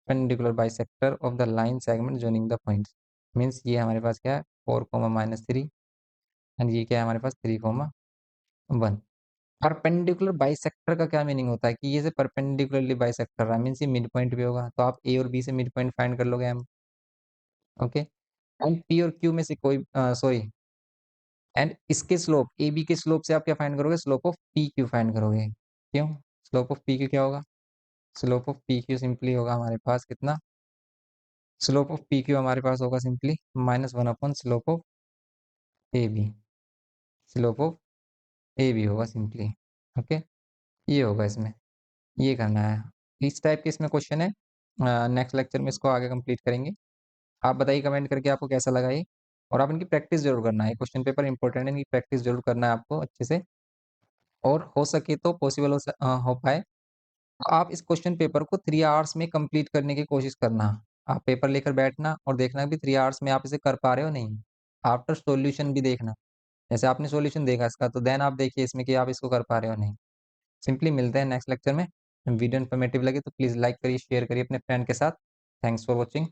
perpendicular bisector of the line segment joining the points। Means ये हमारे पास क्या है 4, -3 एंड ये क्या है हमारे पास 3, 1। परपेंडिकुलर बाइसेक्टर का क्या मीनिंग होता है कि ये से परपेंडिकुलरली बाइसेक्टर रहा है, मीन्स ये मिड पॉइंट भी होगा, तो आप ए और बी से मिड पॉइंट फाइंड कर लोगे हम। ओके। एंड पी और क्यू में से कोई सॉरी, एंड इसके स्लोप ए बी के स्लोप से आप क्या फाइंड करोगे? Slope of P Q find करोगे। क्यों? स्लोप ऑफ पी क्यू क्या होगा? Slope of P Q simply होगा हमारे पास कितना? स्लोप ऑफ पी क्यू हमारे पास होगा simply -1 upon slope of A B. Slope of A B होगा सिंपली। ओके, ये होगा इसमें, ये करना है। इस टाइप के इसमें क्वेश्चन है। नेक्स्ट लेक्चर में इसको आगे कंप्लीट करेंगे। आप बताइए कमेंट करके आपको कैसा लगा ये, और आप इनकी प्रैक्टिस जरूर करना है। क्वेश्चन पेपर इंपॉर्टेंट है, इनकी प्रैक्टिस जरूर करना है आपको अच्छे से, और हो सके तो पॉसिबल हो पाए तो आप इस क्वेश्चन पेपर को 3 आवर्स में कंप्लीट करने की कोशिश करना। आप पेपर लेकर बैठना और देखना कि 3 आवर्स में आप इसे कर पा रहे हो नहीं। आफ्टर सॉल्यूशन भी देखना, जैसे आपने सॉल्यूशन देखा इसका, तो देन आप देखिए इसमें कि आप इसको कर पा रहे हो नहीं। सिंपली मिलते हैं नेक्स्ट लेक्चर में। वीडियो इन्फॉर्मेटिव लगे तो प्लीज़ लाइक करिए, शेयर करिए अपने फ्रेंड के साथ। Thanks for watching.